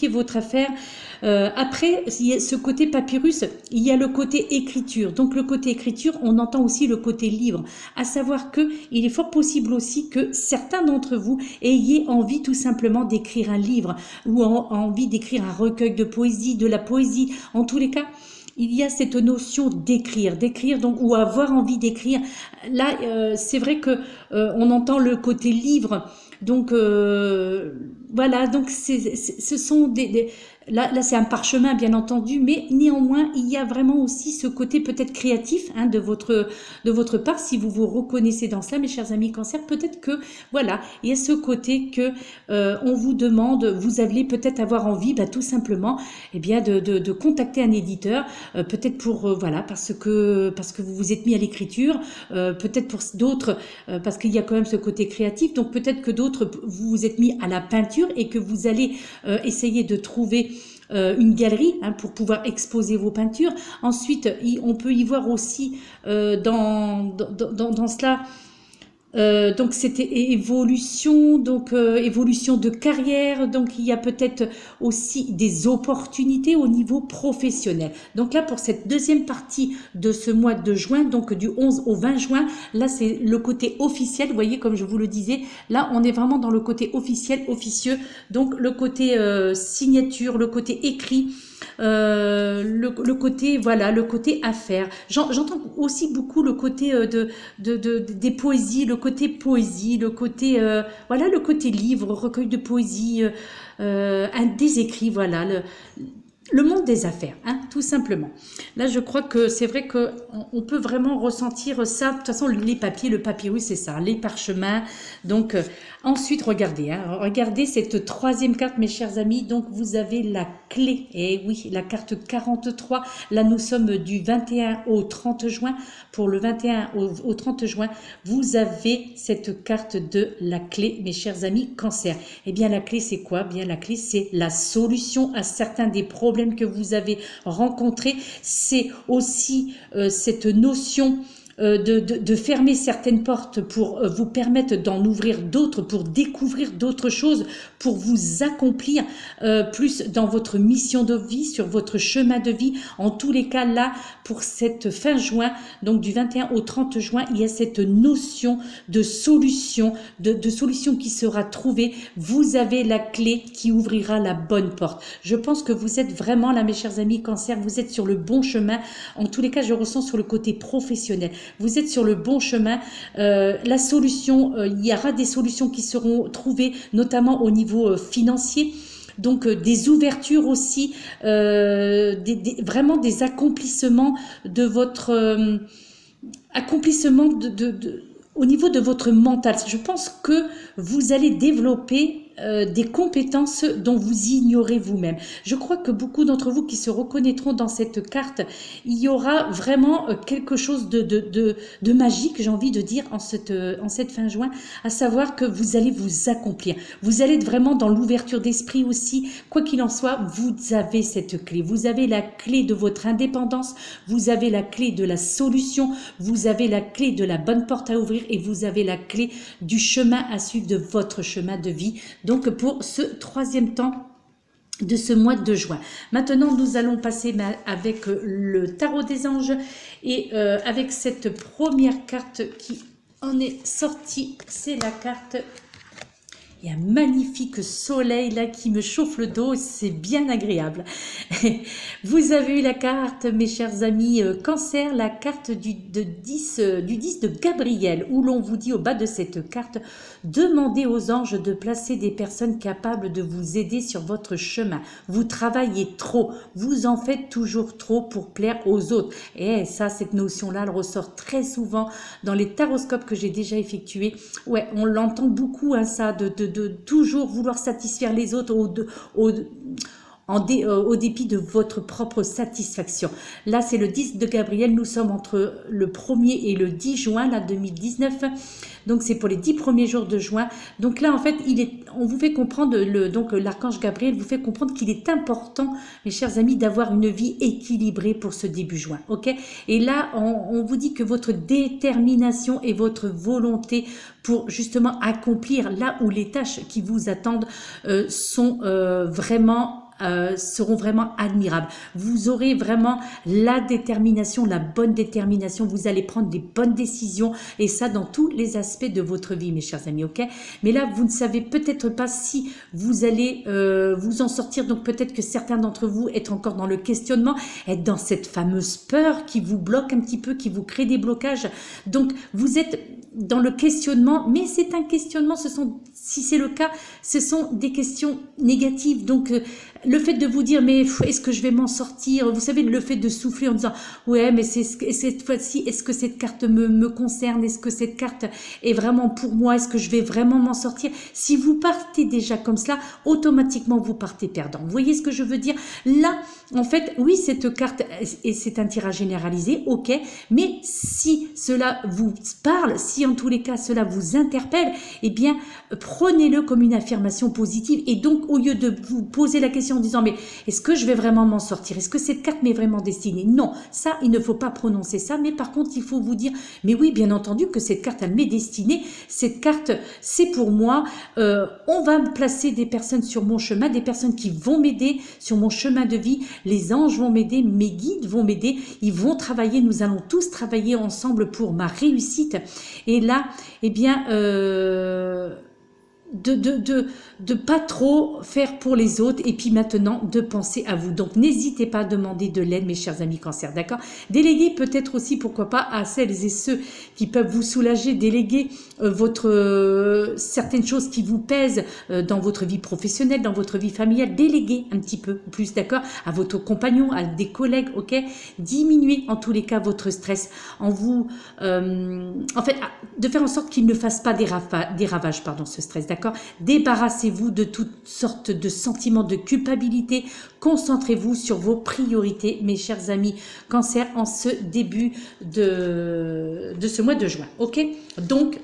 votre affaire. Après, il y a ce côté papyrus, il y a le côté écriture. Donc le côté écriture, on entend aussi le côté livre. À savoir que il est fort possible aussi que certains d'entre vous ayez envie tout simplement d'écrire un livre ou envie d'écrire un recueil de poésie, de la poésie. En tous les cas, il y a cette notion d'écrire donc, ou avoir envie d'écrire. Là, c'est vrai que on entend le côté livre. Donc voilà, donc ce sont là c'est un parchemin bien entendu, mais néanmoins il y a vraiment aussi ce côté peut-être créatif hein, de votre part, si vous vous reconnaissez dans cela, mes chers amis Cancer, peut-être que voilà, il y a ce côté que on vous demande, vous allez peut-être avoir envie, tout simplement, eh bien de contacter un éditeur, peut-être pour voilà parce que vous vous êtes mis à l'écriture, peut-être pour d'autres parce qu'il y a quand même ce côté créatif, donc peut-être que d'autres vous vous êtes mis à la peinture et que vous allez essayer de trouver une galerie hein, pour pouvoir exposer vos peintures. Ensuite, on peut y voir aussi dans cela donc c'était évolution, donc évolution de carrière, donc il y a peut-être aussi des opportunités au niveau professionnel. Donc là pour cette deuxième partie de ce mois de juin, donc du 11 au 20 juin, là c'est le côté officiel, vous voyez comme je vous le disais, là on est vraiment dans le côté officiel, officieux, donc le côté signature, le côté écrit, le côté voilà, le côté affaires. J'entends aussi beaucoup le côté des poésies, le côté poésie, le côté voilà, le côté livre, recueil de poésie, des écrits, voilà, le monde des affaires, hein, tout simplement. Là, je crois que c'est vrai qu'on peut vraiment ressentir ça. De toute façon, les papiers, le papyrus, c'est ça, les parchemins. Donc, ensuite, regardez, hein, regardez cette troisième carte, mes chers amis. Donc, vous avez la clé. Et oui, la carte 43. Là, nous sommes du 21 au 30 juin. Pour le 21 au 30 juin, vous avez cette carte de la clé, mes chers amis Cancer. Eh bien, la clé, c'est quoi? Bien, la clé, c'est la solution à certains des problèmes que vous avez rencontrés. C'est aussi cette notion de fermer certaines portes pour vous permettre d'en ouvrir d'autres, pour découvrir d'autres choses, pour vous accomplir plus dans votre mission de vie, sur votre chemin de vie. En tous les cas, là, pour cette fin juin, donc du 21 au 30 juin, il y a cette notion de solution, de solution qui sera trouvée. Vous avez la clé qui ouvrira la bonne porte. Je pense que vous êtes vraiment là, mes chers amis Cancer, vous êtes sur le bon chemin. En tous les cas, je ressens sur le côté professionnel. Vous êtes sur le bon chemin. La solution, il y aura des solutions qui seront trouvées, notamment au niveau financier. Donc des ouvertures aussi, vraiment des accomplissements de votre accomplissement au niveau de votre mental. Je pense que vous allez développer des compétences dont vous ignorez vous-même. Je crois que beaucoup d'entre vous qui se reconnaîtront dans cette carte, il y aura vraiment quelque chose de magique, j'ai envie de dire, en cette fin juin, à savoir que vous allez vous accomplir. Vous allez être vraiment dans l'ouverture d'esprit aussi. Quoi qu'il en soit, vous avez cette clé. Vous avez la clé de votre indépendance, vous avez la clé de la solution, vous avez la clé de la bonne porte à ouvrir et vous avez la clé du chemin à suivre, de votre chemin de vie. Donc pour ce troisième temps de ce mois de juin. Maintenant, nous allons passer avec le tarot des anges et avec cette première carte qui en est sortie, c'est la carte. Il y a un magnifique soleil là qui me chauffe le dos, c'est bien agréable. Vous avez eu la carte, mes chers amis Cancer, la carte du 10 de Gabriel, où l'on vous dit au bas de cette carte, demandez aux anges de placer des personnes capables de vous aider sur votre chemin. Vous travaillez trop, vous en faites toujours trop pour plaire aux autres. Et ça, cette notion-là, elle ressort très souvent dans les taroscopes que j'ai déjà effectués. Ouais, on l'entend beaucoup, hein, ça, de toujours vouloir satisfaire les autres au dépit de votre propre satisfaction. Là, c'est le 10 de Gabriel. Nous sommes entre le 1er et le 10 juin, là, 2019. Donc, c'est pour les 10 premiers jours de juin. Donc là, en fait, on vous fait comprendre, donc l'archange Gabriel vous fait comprendre qu'il est important, mes chers amis, d'avoir une vie équilibrée pour ce début juin. Ok? Et là, on vous dit que votre détermination et votre volonté pour justement accomplir là où les tâches qui vous attendent seront vraiment admirables. Vous aurez vraiment la détermination, la bonne détermination. Vous allez prendre des bonnes décisions et ça dans tous les aspects de votre vie, mes chers amis, ok? Mais là, vous ne savez peut-être pas si vous allez vous en sortir. Donc peut-être que certains d'entre vous être encore dans le questionnement, être dans cette fameuse peur qui vous bloque un petit peu, qui vous crée des blocages. Donc vous êtes dans le questionnement, mais c'est un questionnement, si c'est le cas, ce sont des questions négatives. Donc le fait de vous dire, mais est-ce que je vais m'en sortir? Vous savez, le fait de souffler en disant, ouais, mais cette fois-ci, est-ce que cette carte me concerne? Est-ce que cette carte est vraiment pour moi? Est-ce que je vais vraiment m'en sortir? Si vous partez déjà comme cela, automatiquement, vous partez perdant. Vous voyez ce que je veux dire? Là, en fait, oui, cette carte, et c'est un tirage généralisé, ok, mais si cela vous parle, si en tous les cas, cela vous interpelle, eh bien, prenez-le comme une affirmation positive. Et donc, au lieu de vous poser la question en disant, mais est-ce que je vais vraiment m'en sortir? Est-ce que cette carte m'est vraiment destinée? Non, ça, il ne faut pas prononcer ça. Mais par contre, il faut vous dire, mais oui, bien entendu que cette carte, elle m'est destinée. Cette carte, c'est pour moi. On va me placer des personnes sur mon chemin, des personnes qui vont m'aider sur mon chemin de vie. Les anges vont m'aider, mes guides vont m'aider. Ils vont travailler, nous allons tous travailler ensemble pour ma réussite. Et là, eh bien, de pas trop faire pour les autres et puis maintenant de penser à vous. Donc n'hésitez pas à demander de l'aide, mes chers amis Cancer, d'accord? Déléguez peut-être aussi, pourquoi pas, à celles et ceux qui peuvent vous soulager, déléguer certaines choses qui vous pèsent dans votre vie professionnelle, dans votre vie familiale, déléguez un petit peu plus, d'accord? À votre compagnon, à des collègues, ok? Diminuez en tous les cas votre stress en fait, de faire en sorte qu'il ne fasse pas des ravages, pardon, ce stress, d'accord? Débarrassez-vous de toutes sortes de sentiments de culpabilité. Concentrez-vous sur vos priorités, mes chers amis Cancer, en ce début de ce mois de juin. Ok? Donc,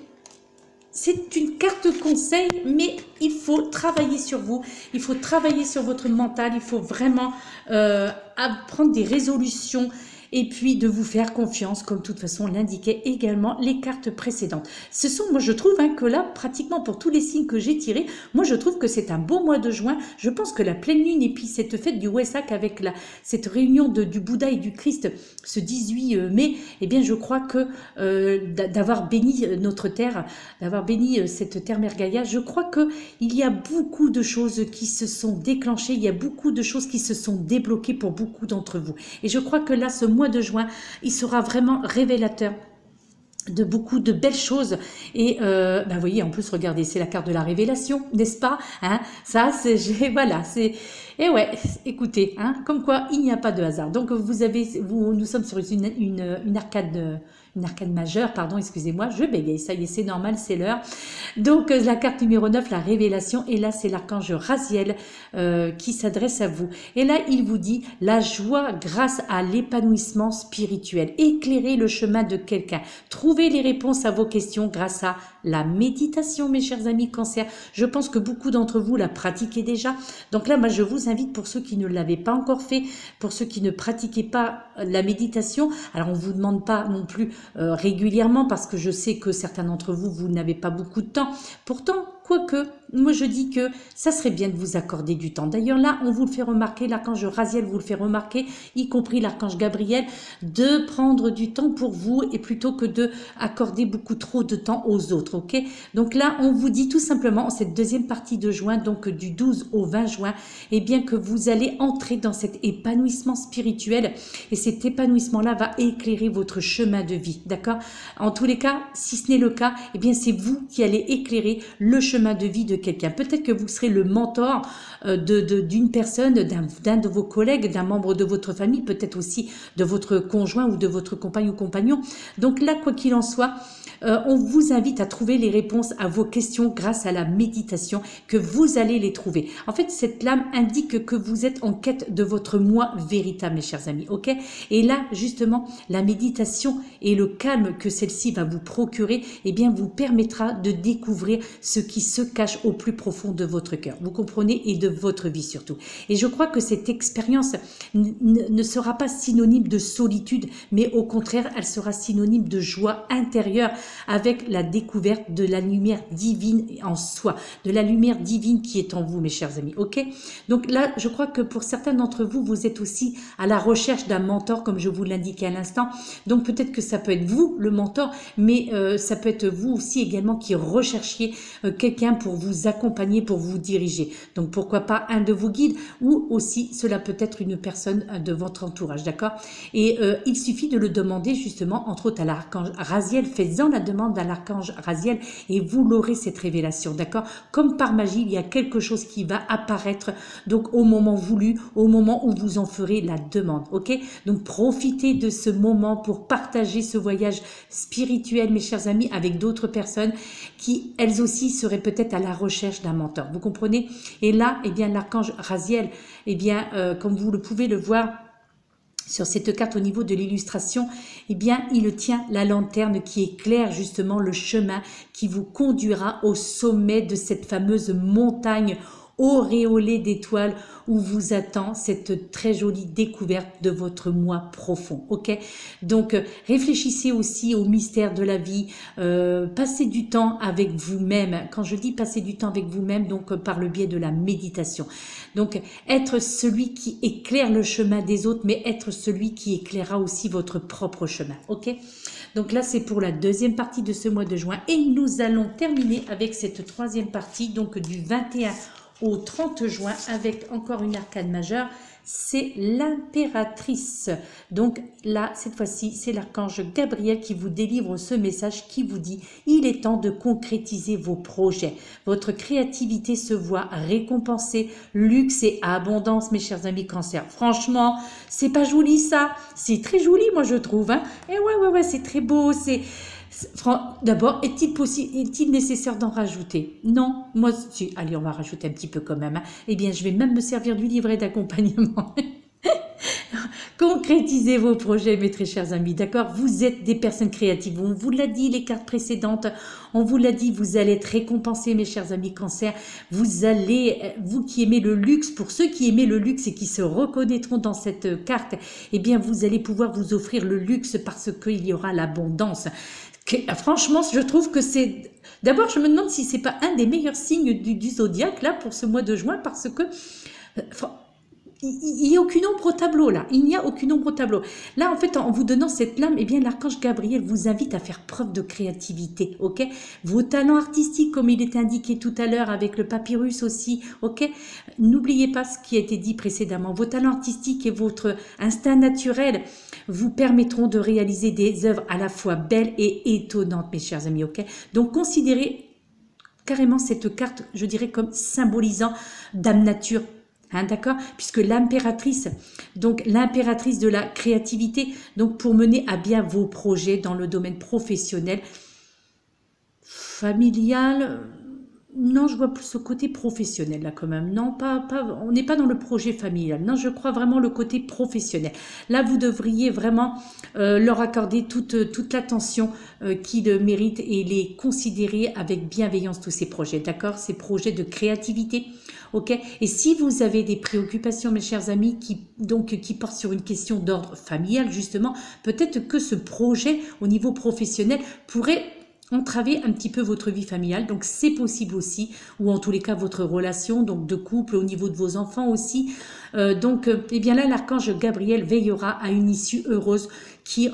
c'est une carte conseil, mais il faut travailler sur vous, il faut travailler sur votre mental, il faut vraiment prendre des résolutions et puis de vous faire confiance, comme de toute façon l'indiquaient également les cartes précédentes. Ce sont, moi je trouve que là, pratiquement pour tous les signes que j'ai tirés, moi je trouve que c'est un beau mois de juin. Je pense que la pleine lune et puis cette fête du Wesak avec cette réunion du Bouddha et du Christ ce 18 mai, eh bien je crois que d'avoir béni notre terre, d'avoir béni cette terre Mère Gaïa, je crois que il y a beaucoup de choses qui se sont déclenchées, il y a beaucoup de choses qui se sont débloquées pour beaucoup d'entre vous. Et je crois que là, ce mois de juin, il sera vraiment révélateur de beaucoup de belles choses. Et vous voyez, en plus, regardez, c'est la carte de la révélation, n'est-ce pas, hein? Ça, c'est voilà, c'est et ouais, écoutez, hein, comme quoi il n'y a pas de hasard. Donc nous sommes sur une arcade majeure, pardon, excusez-moi, je bégaye, ça y est, c'est normal, c'est l'heure. Donc la carte numéro 9, la révélation, et là c'est l'archange Raziel qui s'adresse à vous. Et là il vous dit la joie grâce à l'épanouissement spirituel. Éclairez le chemin de quelqu'un. Trouvez les réponses à vos questions grâce à la méditation, mes chers amis Cancer. Je pense que beaucoup d'entre vous la pratiquez déjà. Donc là, moi je vous invite, pour ceux qui ne l'avaient pas encore fait, pour ceux qui ne pratiquaient pas la méditation, alors on ne vous demande pas non plus régulièrement, parce que je sais que certains d'entre vous, vous n'avez pas beaucoup de temps. Pourtant, quoique, moi je dis que ça serait bien de vous accorder du temps. D'ailleurs là, on vous le fait remarquer, l'archange Raziel vous le fait remarquer, y compris l'archange Gabriel, de prendre du temps pour vous et plutôt que de accorder beaucoup trop de temps aux autres, ok? Donc là, on vous dit tout simplement, en cette deuxième partie de juin, donc du 12 au 20 juin, eh bien que vous allez entrer dans cet épanouissement spirituel et cet épanouissement-là va éclairer votre chemin de vie, d'accord? En tous les cas, si ce n'est le cas, eh bien c'est vous qui allez éclairer le chemin de vie de quelqu'un. Peut-être que vous serez le mentor d'une personne, d'un de vos collègues, d'un membre de votre famille, peut-être aussi de votre conjoint ou de votre compagne ou compagnon. Donc là, quoi qu'il en soit, on vous invite à trouver les réponses à vos questions grâce à la méditation, que vous allez les trouver. En fait, cette lame indique que vous êtes en quête de votre moi véritable, mes chers amis, ok? Et là, justement, la méditation et le calme que celle-ci va vous procurer, eh bien, vous permettra de découvrir ce qui se cache au plus profond de votre cœur. Vous comprenez? Et de votre vie surtout. Et je crois que cette expérience ne sera pas synonyme de solitude, mais au contraire, elle sera synonyme de joie intérieure avec la découverte de la lumière divine en soi, de la lumière divine qui est en vous, mes chers amis, ok? Donc là, je crois que pour certains d'entre vous, vous êtes aussi à la recherche d'un mentor, comme je vous l'indiquais à l'instant. Donc peut-être que ça peut être vous, le mentor, mais ça peut être vous aussi également qui recherchiez quelqu'un pour vous accompagner, pour vous diriger. Donc pourquoi pas un de vos guides, ou aussi cela peut être une personne de votre entourage, d'accord? Et il suffit de le demander justement, entre autres à l'archange Raziel. Faites-en la demande à l'archange Raziel et vous l'aurez, cette révélation, d'accord? Comme par magie, il y a quelque chose qui va apparaître, donc au moment voulu, au moment où vous en ferez la demande, ok? Donc profitez de ce moment pour partager ce voyage spirituel, mes chers amis, avec d'autres personnes qui, elles aussi, seraient peut-être à la recherche d'un mentor, vous comprenez? Et là, eh bien, l'archange Raziel, eh bien, comme vous le pouvez le voir, sur cette carte au niveau de l'illustration, eh bien, il tient la lanterne qui éclaire justement le chemin qui vous conduira au sommet de cette fameuse montagne auréolée d'étoiles où vous attend cette très jolie découverte de votre moi profond, ok? Donc, réfléchissez aussi au mystère de la vie, passez du temps avec vous-même. Quand je dis passer du temps avec vous-même, donc par le biais de la méditation. Donc, être celui qui éclaire le chemin des autres, mais être celui qui éclairera aussi votre propre chemin, ok? Donc là, c'est pour la deuxième partie de ce mois de juin. Et nous allons terminer avec cette troisième partie, donc du 21 au 30 juin, avec encore une arcane majeure, c'est l'impératrice. Donc là, cette fois-ci, c'est l'archange Gabriel qui vous délivre ce message, qui vous dit « Il est temps de concrétiser vos projets. Votre créativité se voit récompensée, luxe et abondance, mes chers amis Cancer. » Franchement, c'est pas joli ça. C'est très joli, moi je trouve. Hein. Et ouais, c'est très beau, c'est... D'abord, est-il nécessaire d'en rajouter? Non, moi, si, allez, on va rajouter un petit peu quand même. Hein. Eh bien, je vais même me servir du livret d'accompagnement. Concrétisez vos projets, mes très chers amis, d'accord? Vous êtes des personnes créatives. On vous l'a dit, les cartes précédentes, on vous l'a dit, vous allez être récompensés, mes chers amis Cancer. Vous allez, vous qui aimez le luxe, pour ceux qui aiment le luxe et qui se reconnaîtront dans cette carte, eh bien, vous allez pouvoir vous offrir le luxe parce qu'il y aura l'abondance. Franchement, je trouve que c'est... D'abord, je me demande si c'est pas un des meilleurs signes du zodiaque, là, pour ce mois de juin, parce que... il n'y a aucune ombre au tableau, là. Il n'y a aucune ombre au tableau. Là, en fait, en vous donnant cette lame, eh bien, l'archange Gabriel vous invite à faire preuve de créativité, ok? Vos talents artistiques, comme il est indiqué tout à l'heure avec le papyrus aussi, ok? N'oubliez pas ce qui a été dit précédemment. Vos talents artistiques et votre instinct naturel vous permettront de réaliser des œuvres à la fois belles et étonnantes, mes chers amis, ok? Donc, considérez carrément cette carte, je dirais, comme symbolisant Dame Nature. Hein, d'accord? Puisque l'impératrice, donc l'impératrice de la créativité, donc pour mener à bien vos projets dans le domaine professionnel, familial, non, je vois plus ce côté professionnel là quand même. Non, on n'est pas dans le projet familial. Non, je crois vraiment le côté professionnel. Là, vous devriez vraiment leur accorder toute l'attention qu'ils méritent et les considérer avec bienveillance, tous ces projets, d'accord? Ces projets de créativité. Ok. Et si vous avez des préoccupations, mes chers amis, qui portent sur une question d'ordre familial, justement, peut-être que ce projet au niveau professionnel pourrait entraver un petit peu votre vie familiale, donc c'est possible aussi, ou en tous les cas votre relation, donc de couple, au niveau de vos enfants aussi. Eh bien là, l'archange Gabriel veillera à une issue heureuse qui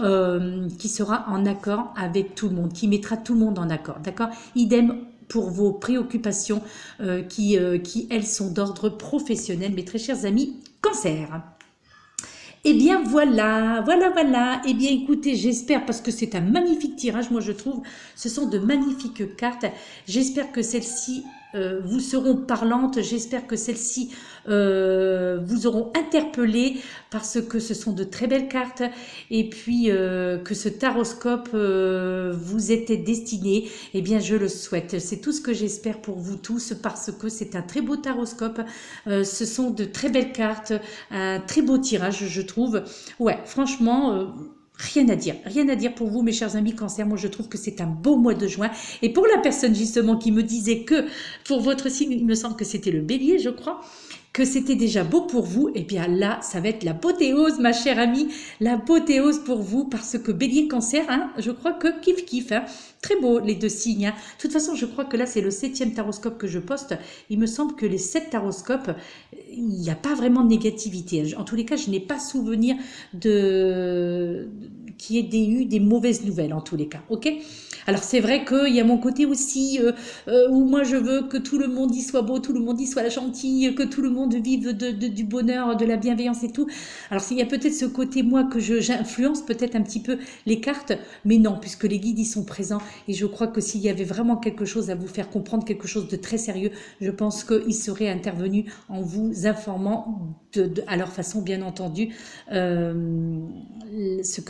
sera en accord avec tout le monde, qui mettra tout le monde en accord, d'accord? Idem pour vos préoccupations qui, elles, sont d'ordre professionnel, mes très chers amis Cancer. Eh bien voilà. Eh bien écoutez, j'espère, parce que c'est un magnifique tirage, moi je trouve, ce sont de magnifiques cartes. J'espère que celle-ci vous seront parlantes. J'espère que celles-ci vous auront interpellé parce que ce sont de très belles cartes et puis que ce taroscope vous était destiné. Eh bien, je le souhaite. C'est tout ce que j'espère pour vous tous parce que c'est un très beau taroscope. Ce sont de très belles cartes, un très beau tirage, je trouve. Ouais, franchement... rien à dire pour vous mes chers amis Cancer, moi je trouve que c'est un beau mois de juin et pour la personne justement qui me disait que pour votre signe, il me semble que c'était le Bélier je crois, que c'était déjà beau pour vous, et bien là, ça va être l'apothéose, ma chère amie, l'apothéose pour vous, parce que Bélier, Cancer, hein, je crois que kiff, hein, très beau les deux signes. Hein. De toute façon, je crois que là, c'est le 7e taroscope que je poste. Il me semble que les 7 taroscopes, il n'y a pas vraiment de négativité. En tous les cas, je n'ai pas souvenir qu'il y ait eu des mauvaises nouvelles, en tous les cas, ok ? Alors c'est vrai qu'il y a mon côté aussi où moi je veux que tout le monde y soit beau, tout le monde y soit gentil, que tout le monde vive du bonheur, de la bienveillance et tout. Alors il y a peut-être ce côté moi que j'influence peut-être un petit peu les cartes, mais non, puisque les guides y sont présents et je crois que s'il y avait vraiment quelque chose à vous faire comprendre, quelque chose de très sérieux, je pense qu'ils seraient intervenus en vous informant à leur façon bien entendu ce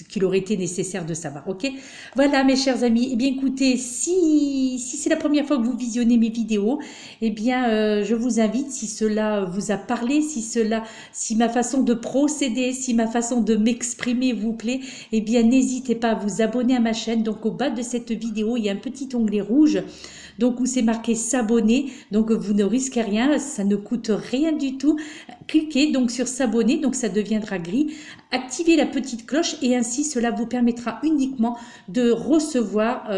qu'il aurait été nécessaire de savoir, ok ? Voilà mes chers amis, eh bien écoutez, si c'est la première fois que vous visionnez mes vidéos, eh bien je vous invite, si cela vous a parlé, si ma façon de procéder, si ma façon de m'exprimer vous plaît, eh bien n'hésitez pas à vous abonner à ma chaîne. Donc au bas de cette vidéo, il y a un petit onglet rouge, donc où c'est marqué s'abonner, donc vous ne risquez rien, ça ne coûte rien du tout. Cliquez donc sur s'abonner, donc ça deviendra gris. Activez la petite cloche et ainsi cela vous permettra uniquement de recevoir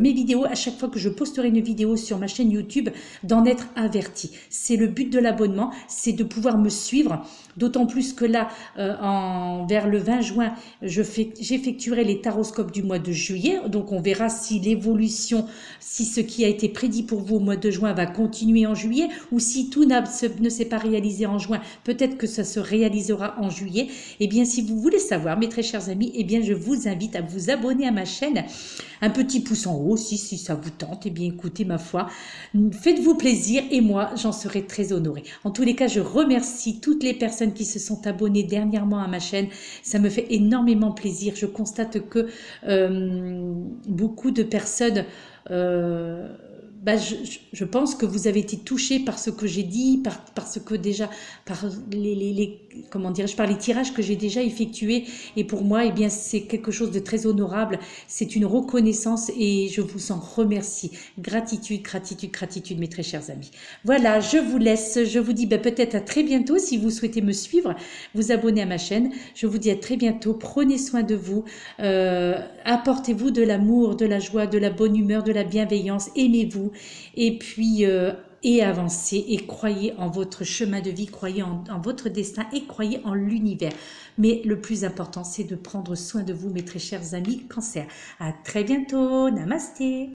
mes vidéos à chaque fois que je posterai une vidéo sur ma chaîne YouTube, d'en être averti. C'est le but de l'abonnement, c'est de pouvoir me suivre, d'autant plus que là, vers le 20 juin, j'effectuerai les taroscopes du mois de juillet, donc on verra si l'évolution, si ce qui a été prédit pour vous au mois de juin va continuer en juillet, ou si tout ne s'est pas réalisé en juin, peut-être que ça se réalisera en juillet. Eh bien, si vous voulez savoir, mes très chers amis, eh bien, je vous invite à vous abonner à ma chaîne. Un petit pouce en haut, si ça vous tente. Eh bien, écoutez, ma foi, faites-vous plaisir et moi, j'en serai très honorée. En tous les cas, je remercie toutes les personnes qui se sont abonnées dernièrement à ma chaîne. Ça me fait énormément plaisir. Je constate que beaucoup de personnes... je pense que vous avez été touchés par ce que j'ai dit, par ce que déjà, par comment dirais-je, par les tirages que j'ai déjà effectués. Et pour moi, eh bien, c'est quelque chose de très honorable. C'est une reconnaissance et je vous en remercie. Gratitude, gratitude, gratitude, mes très chers amis. Voilà, je vous laisse. Je vous dis peut-être à très bientôt si vous souhaitez me suivre, vous abonner à ma chaîne. Je vous dis à très bientôt. Prenez soin de vous. Apportez-vous de l'amour, de la joie, de la bonne humeur, de la bienveillance. Aimez-vous. Et puis... et avancez et croyez en votre chemin de vie, croyez en votre destin et croyez en l'univers. Mais le plus important, c'est de prendre soin de vous, mes très chers amis Cancer. À très bientôt. Namasté.